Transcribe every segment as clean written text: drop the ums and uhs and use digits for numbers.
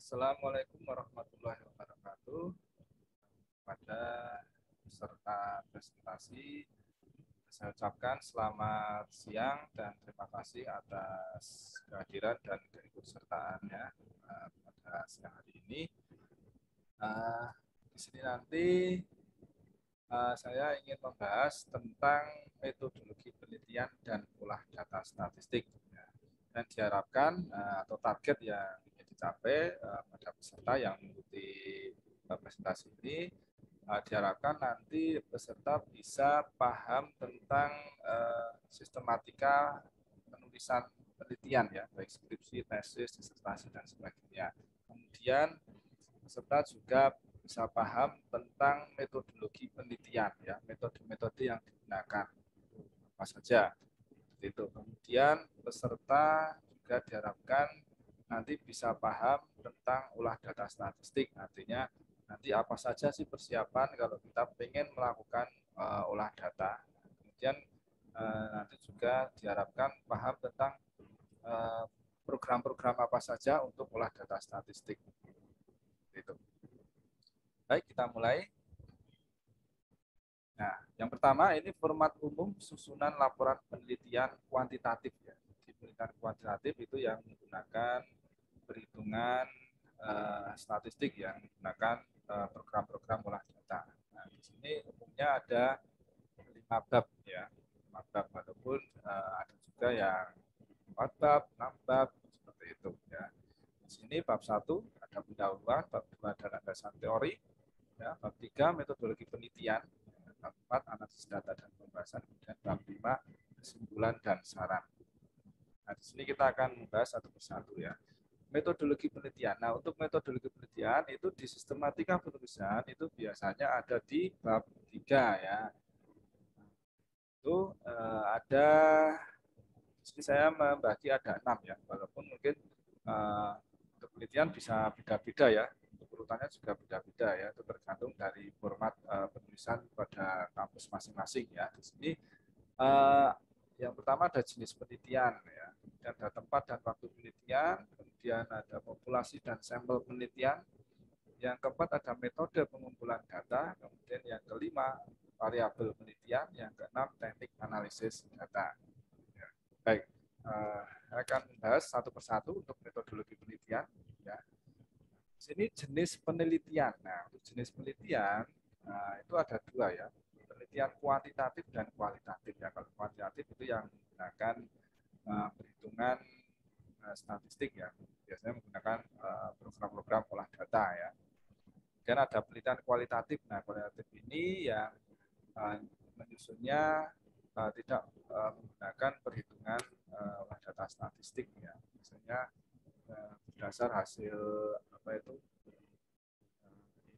Assalamualaikum warahmatullahi wabarakatuh. Pada peserta presentasi, saya ucapkan selamat siang dan terima kasih atas kehadiran dan keikutsertaannya pada siang hari ini. Di sini nanti saya ingin membahas tentang metodologi penelitian dan olah data statistik. Dan diharapkan atau target yang ingin dicapai pada peserta yang mengikuti presentasi ini, diharapkan nanti peserta bisa paham tentang sistematika penulisan penelitian, ya, baik skripsi, tesis, disertasi, dan sebagainya. Kemudian peserta juga bisa paham tentang metodologi penelitian, ya, metode-metode yang digunakan apa saja. Itu. Kemudian peserta juga diharapkan nanti bisa paham tentang olah data statistik. Artinya nanti apa saja sih persiapan kalau kita ingin melakukan olah data. Kemudian nanti juga diharapkan paham tentang program-program apa saja untuk olah data statistik. Itu. Baik, kita mulai. Nah, yang pertama ini format umum susunan laporan penelitian kuantitatif, ya. Di penelitian kuantitatif itu yang menggunakan perhitungan statistik, yang menggunakan program-program olah data. Nah, di sini umumnya ada 5 bab, ya. 5 bab, walaupun ada juga yang 4 bab, 6 bab seperti itu, ya. Di sini bab 1 ada pendahuluan, bab 2 ada landasan teori, ya, bab 3 metodologi penelitian, bab 4 analisis data dan pembahasan, kemudian bab 5 kesimpulan dan saran. Nah, di sini kita akan membahas satu persatu, ya. Metodologi penelitian. Nah, untuk metodologi penelitian itu di sistematika penulisan itu biasanya ada di bab 3, ya. Itu ada, di sini saya membagi ada 6, ya. Walaupun mungkin untuk penelitian bisa beda-beda, ya. Urutannya juga beda-beda, ya, itu tergantung dari format penulisan pada kampus masing-masing, ya. Di sini yang pertama ada jenis penelitian, ya, kemudian ada tempat dan waktu penelitian, kemudian ada populasi dan sampel penelitian, yang keempat ada metode pengumpulan data, kemudian yang kelima variabel penelitian, yang keenam teknik analisis data. Ya. Baik, saya akan membahas satu persatu untuk metodologi penelitian, ya. Sini jenis penelitian. Nah, untuk jenis penelitian itu ada 2, ya. Penelitian kuantitatif dan kualitatif, ya. Kalau kuantitatif itu yang menggunakan perhitungan statistik, ya. Biasanya menggunakan program-program olah data, ya. Dan ada penelitian kualitatif. Nah, kualitatif ini yang menyusunnya tidak menggunakan perhitungan olah data statistik, ya. Biasanya berdasar hasil apa itu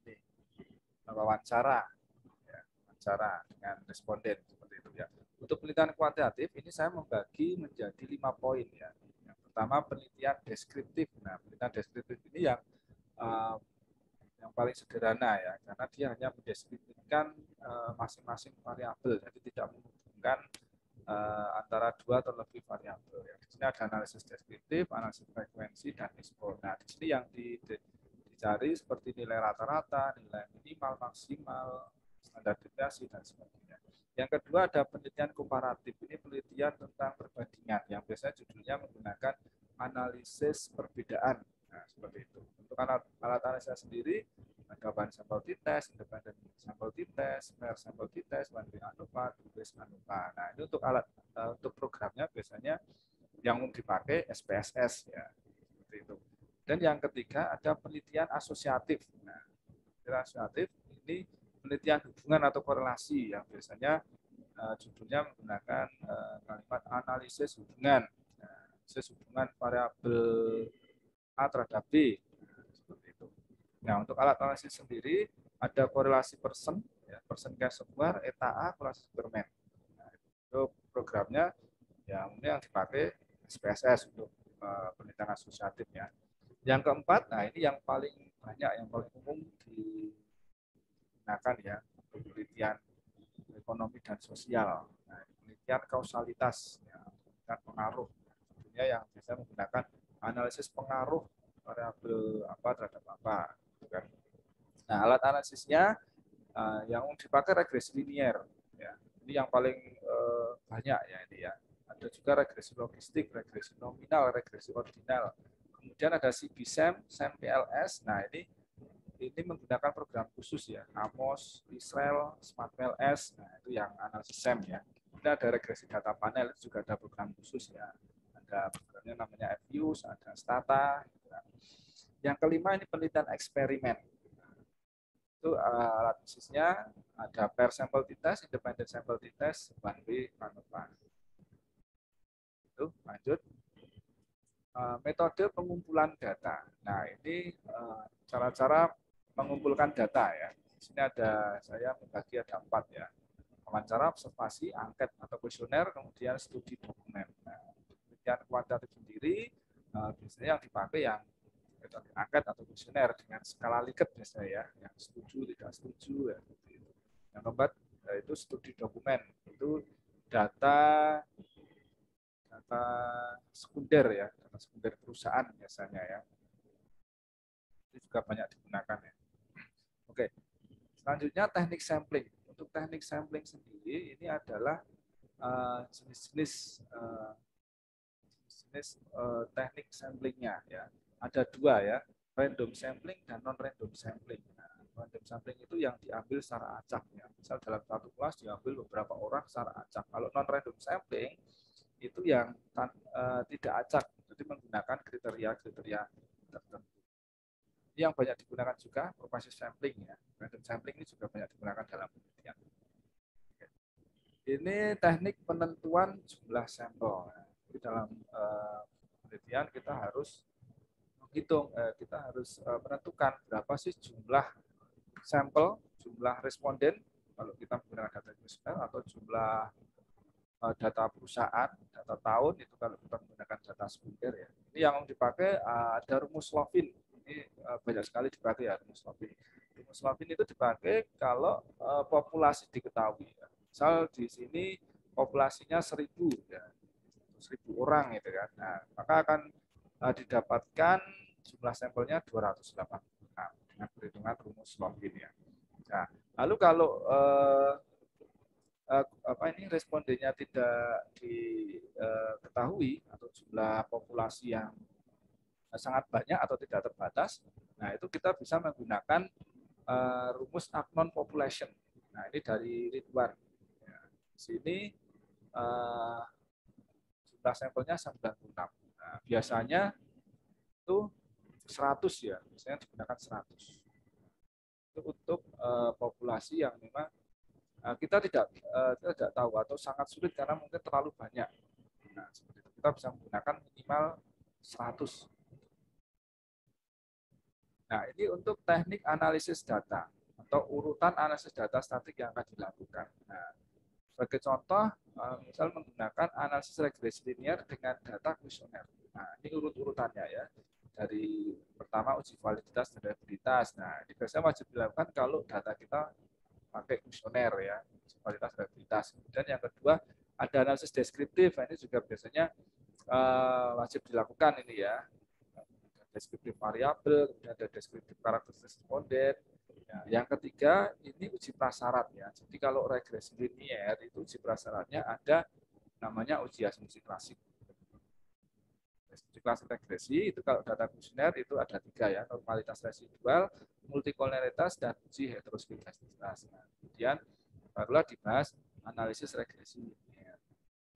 ini wawancara, ya, wawancara dengan responden seperti itu, ya. Untuk penelitian kuantitatif ini saya membagi menjadi 5 poin, ya. Yang pertama penelitian deskriptif. Nah, penelitian deskriptif ini yang paling sederhana, ya, karena dia hanya mendeskripsikan masing-masing variabel, jadi tidak menghubungkan antara 2 atau lebih variabel, ya. Di sini ada analisis deskriptif, analisis frekuensi, dan ekspor. Nah, di sini yang dicari seperti nilai rata-rata, nilai minimal, maksimal, standar deviasi, dan sebagainya. Yang kedua ada penelitian komparatif. Ini penelitian tentang perbandingan, yang biasanya judulnya menggunakan analisis perbedaan. Nah, seperti itu. Untuk alat analisis sendiri, ada bahan sampel t-test, independent sampel t-test, Mer sampel t-test, one way ANOVA, two way ANOVA. Nah, ini untuk alat untuk programnya biasanya yang dipakai SPSS, ya, seperti itu. Dan yang ketiga ada penelitian asosiatif. Nah, penelitian asosiatif ini penelitian hubungan atau korelasi, yang biasanya judulnya menggunakan kalimat analisis hubungan, analisis hubungan variabel A terhadap B, seperti itu. Nah, untuk alat analisis sendiri ada korelasi person, ya, person Casimir, eta A, korelasi Superman. Nah, itu programnya yang dipakai SPSS untuk penelitian asosiatif, ya. Yang keempat, nah ini yang paling banyak, yang paling umum digunakan, ya, untuk penelitian ekonomi dan sosial. Nah, penelitian kausalitas, ya, penelitian pengaruh, tentunya yang bisa menggunakan analisis pengaruh variabel apa terhadap apa, gitu kan. Nah, alat analisisnya yang dipakai regresi linier, ya. Ini yang paling banyak ya ini ya. Ada juga regresi logistik, regresi nominal, regresi ordinal. Kemudian ada CBSEM, SEM-PLS. Nah, ini menggunakan program khusus ya, Amos, Israel, SmartPLS. Nah, itu yang analisis SEM ya. Ini ada regresi data panel, itu juga ada program khusus ya. Ada programnya namanya FUSE, ada Stata. Yang kelima ini penelitian eksperimen. Itu alat khususnya ada pair sample t-test, independent sample t-test, 1B, 1A. Itu lanjut. Metode pengumpulan data. Nah, ini cara-cara mengumpulkan data ya. Di sini saya membagi ada 4 ya. Wawancara, observasi, angket atau kuesioner, kemudian studi dokumen. Nah, penelitian kuantitatif sendiri biasanya yang dipakai yang metode angket atau kuesioner dengan skala Likert biasanya ya, yang setuju, tidak setuju ya. Yang keempat itu studi dokumen. Itu data sekunder ya, data sekunder perusahaan biasanya ya. Itu juga banyak digunakan ya. Oke, selanjutnya teknik sampling. Untuk teknik sampling sendiri ini adalah jenis-jenis teknik samplingnya ya. Ada 2 ya, random sampling dan non random sampling. Nah, random sampling itu yang diambil secara acak ya. Misal dalam satu kelas diambil beberapa orang secara acak. Kalau non random sampling itu yang tidak acak, jadi menggunakan kriteria-kriteria tertentu. Ini yang banyak digunakan juga probability sampling ya. Random sampling ini juga banyak digunakan dalam penelitian. Ini teknik penentuan jumlah sampel. Jadi dalam penelitian kita harus menghitung, kita harus menentukan berapa sih jumlah sampel, jumlah responden kalau kita menggunakan data kuesioner, atau jumlah data perusahaan, data tahun itu kalau kita menggunakan data sekunder ya. Ini yang dipakai ada rumus Slovin. Ini banyak sekali dipakai ya rumus Slovin. Rumus Slovin itu dipakai kalau populasi diketahui. Ya. Misal di sini populasinya 1000 ya, 1000 orang gitu kan. Nah, maka akan didapatkan jumlah sampelnya 286 dengan perhitungan rumus Slovin ya. Nah, lalu kalau respondennya tidak diketahui atau jumlah populasi yang sangat banyak atau tidak terbatas, nah itu kita bisa menggunakan rumus unknown population. Nah, ini dari Ridwan. Ya, di sini jumlah sampelnya 96. Nah, biasanya itu 100 ya, biasanya digunakan 100. Itu untuk populasi yang memang kita tidak tahu atau sangat sulit karena mungkin terlalu banyak. Nah, seperti itu. Kita bisa menggunakan minimal 100. Nah, ini untuk teknik analisis data atau urutan analisis data statik yang akan dilakukan. Nah, sebagai contoh, misal menggunakan analisis regresi linear dengan data kuesioner. Nah, ini urut-urutannya ya. Dari pertama uji validitas dan reliabilitas. Nah, ini biasanya wajib dilakukan kalau data kita pakai kuesioner ya, kualitas reliabilitas. Kemudian yang kedua ada analisis deskriptif. Ini juga biasanya wajib dilakukan ini ya. Deskriptif variabel, kemudian ada deskriptif karakteristik responden. Ya, yang ketiga ini uji prasyarat ya. Jadi kalau regresi linier itu uji prasyaratnya ada namanya uji asumsi klasik. Uji klasik regresi itu kalau data kuesioner itu ada 3 ya, normalitas residual, multikoleritas, dan uji heteroskedasitas. Nah, kemudian barulah dibahas analisis regresi linear.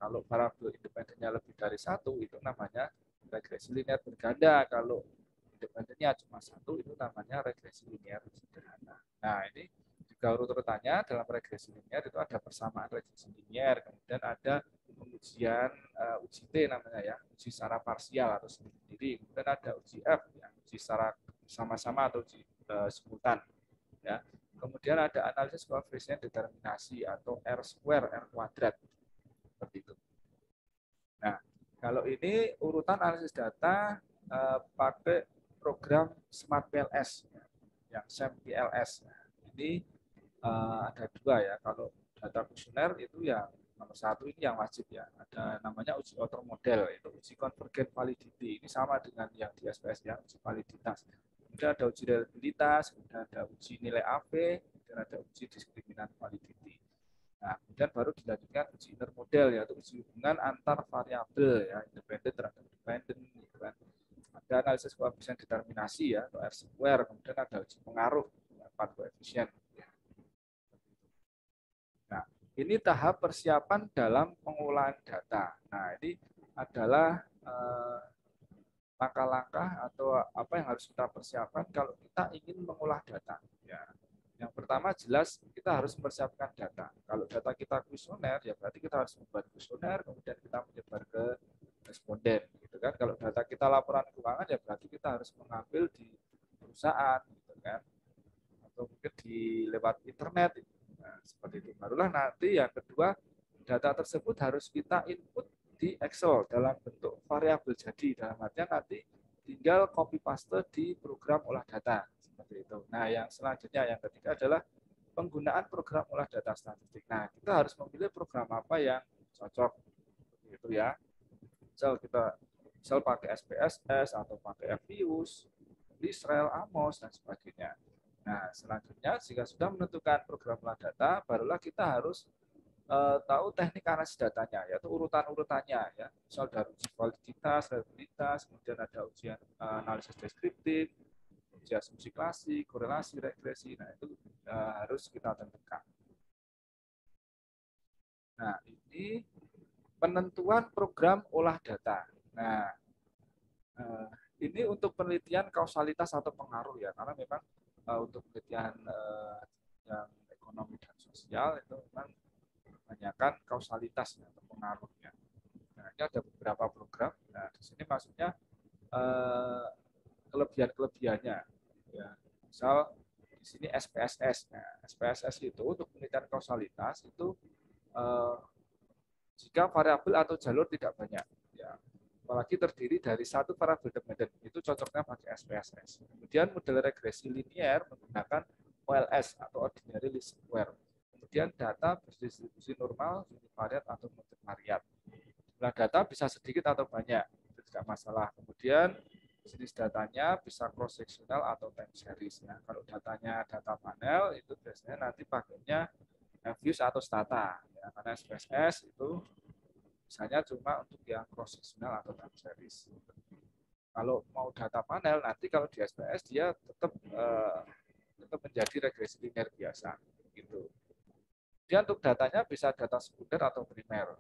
Kalau variabel independennya lebih dari 1 itu namanya regresi linear berganda. Kalau independennya cuma 1 itu namanya regresi linear sederhana. Nah, ini juga urut-urutannya dalam regresi linear itu ada persamaan regresi linear, kemudian ada pengujian uji T namanya ya, uji secara parsial atau sendiri. Kemudian ada uji F, ya, uji secara sama-sama atau uji simultan. Ya. Kemudian ada analisis koefisien determinasi atau R square, R kuadrat. Seperti itu. Nah, kalau ini urutan analisis data pakai program SmartPLS, yang SEM-PLS. Nah, ini ada 2 ya. Kalau data kuesioner itu yang Nomor satu ini yang wajib ya, ada namanya uji outer model, itu uji convergent validity. Ini sama dengan yang di SPS ya, uji validitas. Kemudian ada uji reliabilitas, kemudian ada uji nilai AP, kemudian ada uji diskriminan validity. Nah, kemudian baru dilanjutkan uji inner model, yaitu uji hubungan antar variabel ya, independen terhadap dependen gitu kan. Ada analisis koefisien determinasi ya, atau R square, kemudian ada uji pengaruh, 4 koefisien. Nah, ini tahap persiapan dalam pengolahan data. Nah, ini adalah langkah-langkah atau apa yang harus kita persiapkan kalau kita ingin mengolah data. Ya. Yang pertama jelas kita harus mempersiapkan data. Kalau data kita kuesioner, ya berarti kita harus membuat kuesioner, kemudian kita menyebar ke responden. Gitu kan. Kalau data kita laporan keuangan, ya berarti kita harus mengambil di perusahaan, gitu kan, atau mungkin di lewat internet. Nah, seperti itu. Barulah nanti yang kedua, data tersebut harus kita input di Excel dalam bentuk variabel jadi. Dalam artian nanti tinggal copy paste di program olah data. Seperti itu. Nah, yang selanjutnya, yang ketiga adalah penggunaan program olah data statistik. Nah, kita harus memilih program apa yang cocok. Gitu ya. Misal pakai SPSS atau pakai FIUS, Lisrel, Amos, dan sebagainya. Nah, selanjutnya jika sudah menentukan program olah data, barulah kita harus tahu teknik analisis datanya, yaitu urutan-urutannya ya. Misal dari uji validitas, reliabilitas, kemudian ada ujian analisis deskriptif, uji asumsi klasik, korelasi, regresi. Nah, itu harus kita tentukan. Nah, ini penentuan program olah data. Nah, ini untuk penelitian kausalitas atau pengaruh ya, karena memang untuk penelitian yang ekonomi dan sosial itu memang kebanyakan kausalitas ya, atau pengaruhnya. Nah, ini ada beberapa program. Nah, di sini maksudnya kelebihan-kelebihannya. Ya, misal di sini SPSS. Nah, SPSS itu untuk penelitian kausalitas itu jika variabel atau jalur tidak banyak. Ya, apalagi terdiri dari satu variabel dependen, itu cocoknya pakai SPSS. Kemudian model regresi linier menggunakan OLS atau ordinary least square. Kemudian data berdistribusi normal, univariat atau multivariat. Jumlah data bisa sedikit atau banyak, itu tidak masalah. Kemudian jenis datanya bisa cross sectional atau time series. Nah, kalau datanya data panel itu biasanya nanti pakainya views atau stata. Ya, karena SPSS itu misalnya cuma untuk yang cross sectional atau time series. Kalau mau data panel nanti kalau di SPS dia tetap menjadi regresi linear biasa gitu. Dia untuk datanya bisa data sekunder atau primer.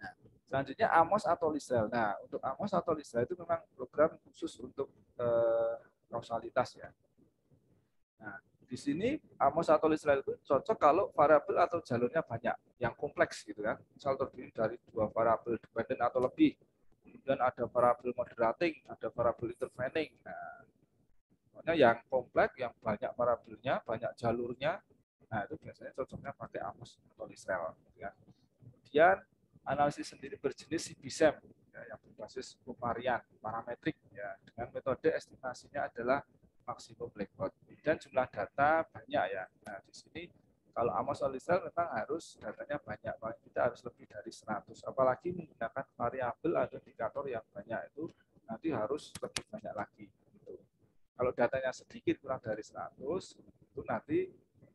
Nah, selanjutnya Amos atau Lisrel. Nah, untuk Amos atau Lisrel itu memang program khusus untuk kausalitas ya. Nah, di sini Amos atau Lisrel itu cocok kalau variabel atau jalurnya banyak, yang kompleks gitu kan. Misal terdiri dari 2 variabel dependen atau lebih. Kemudian ada variabel moderating, ada variabel intervening. Nah, pokoknya yang kompleks, yang banyak variabelnya, banyak jalurnya, nah itu biasanya cocoknya pakai Amos atau Lisrel. Ya. Kemudian analisis sendiri berjenis CBSEM, ya, yang berbasis covarian, parametrik, ya, dengan metode estimasinya adalah maksimum blackboard. Dan jumlah data banyak ya. Nah di sini kalau Amos atau Lisrel memang harus datanya banyak, kita harus lebih dari 100. Apalagi menggunakan variabel atau indikator yang banyak itu nanti harus lebih banyak lagi. Gitu. Kalau datanya sedikit kurang dari 100 itu nanti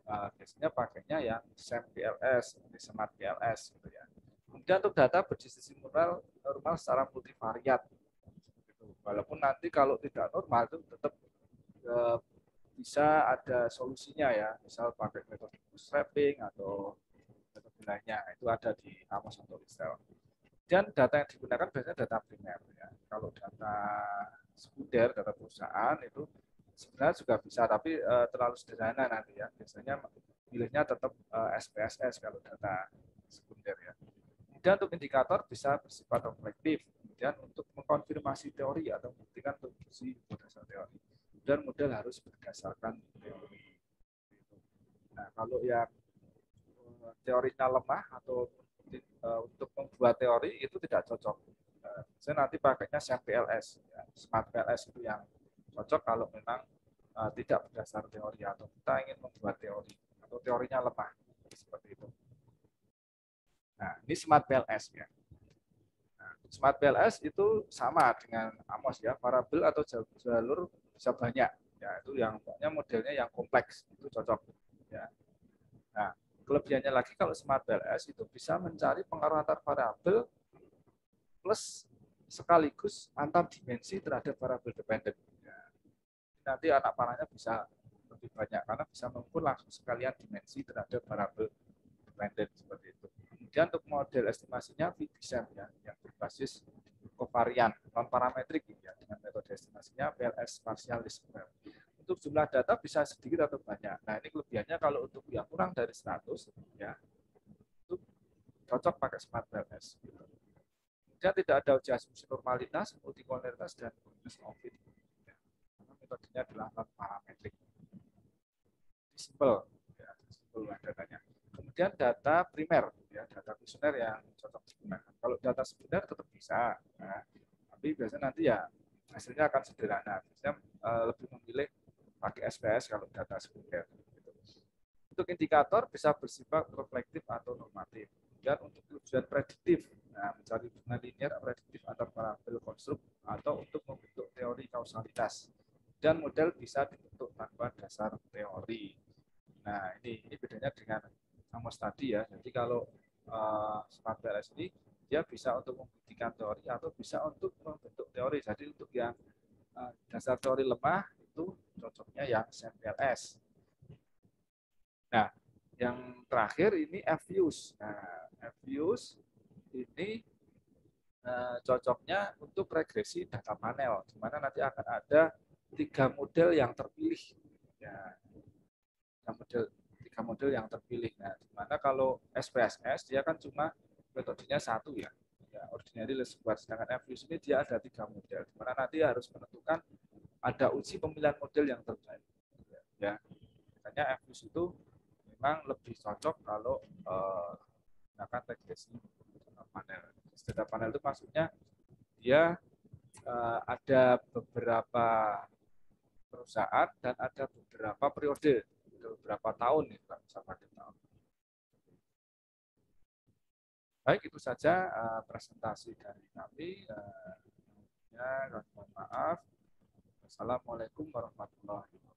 biasanya pakainya yang SEM PLS, Smart PLS gitu ya. Kemudian untuk data berdistribusi normal secara multivariat. Gitu. Walaupun nanti kalau tidak normal itu tetap bisa ada solusinya ya, misal pakai metode bootstrapping atau metode lainnya, itu ada di Amos atau Lisrel. Dan data yang digunakan biasanya data primer ya. Kalau data sekunder, data perusahaan itu sebenarnya juga bisa, tapi terlalu sederhana nanti ya. Biasanya pilihnya tetap SPSS kalau data sekunder ya. Kemudian untuk indikator bisa bersifat reflektif. Kemudian untuk mengkonfirmasi teori atau membuktikan produksi berdasar teori. Dan model harus berdasarkan teori. Nah, kalau yang teorinya lemah atau untuk membuat teori itu tidak cocok. Saya nanti pakainya SMPLS, ya. Smart PLS itu yang cocok kalau memang tidak berdasar teori atau kita ingin membuat teori atau teorinya lemah seperti itu. Nah, ini Smart PLS ya. Nah, Smart PLS itu sama dengan AMOS ya, variabel atau jalur bisa banyak. Ya, itu yang pokoknya modelnya yang kompleks itu cocok ya. Nah, kelebihannya lagi kalau Smart PLS itu bisa mencari pengaruh antar variabel plus sekaligus antar dimensi terhadap variabel dependen. Ya, nanti anak panahnya bisa lebih banyak karena bisa mengukur langsung sekalian dimensi terhadap variabel dependen seperti itu. Kemudian untuk model estimasinya VBSEM ya, yang berbasis kovarian non parametrik ya, dengan metode estimasinya PLS partial least square. Untuk jumlah data bisa sedikit atau banyak. Nah, ini kelebihannya kalau untuk yang kurang dari 100 ya, itu cocok pakai Smart PLS. Kemudian tidak ada uji asumsi normalitas, multikolonialitas, dan bonus COVID. Ya, karena metodenya adalah non parametrik. Simple, ya, simple datanya. Kemudian data primer, ya, data kuesioner yang cocok digunakan. Kalau data sekunder tetap bisa, nah, tapi biasanya nanti ya hasilnya akan sederhana. Biasanya lebih memilih pakai SPS kalau data sekunder. Gitu. Untuk indikator bisa bersifat reflektif atau normatif. Dan untuk tujuan prediktif, nah, mencari hubungan linear prediktif antar variabel konstruk atau untuk membentuk teori kausalitas. Dan model bisa dibentuk tanpa dasar teori. Nah, ini bedanya dengan AMOS tadi ya. Jadi kalau Smart PLS ini dia bisa untuk membuktikan teori atau bisa untuk membentuk teori. Jadi untuk yang dasar teori lemah itu cocoknya yang SMPLS. Nah, yang terakhir ini FViews. Nah, FViews ini cocoknya untuk regresi data panel, di mana nanti akan ada 3 model yang terpilih. Ya, 3 model yang terpilih. Nah, di mana kalau SPSS dia kan cuma metodenya satu ya, ordinary least square. Sedangkan FViews ini dia ada 3 model, di mana nanti harus menentukan ada uji pemilihan model yang terbaik. Ya, makanya FViews itu memang lebih cocok kalau menggunakan regresi data panel. Data panel itu maksudnya dia ada beberapa perusahaan dan ada beberapa periode, beberapa tahun nih, bisa pakai tahun. Baik, itu saja presentasi dari kami. Ya, mohon maaf. Assalamualaikum warahmatullahi wabarakatuh.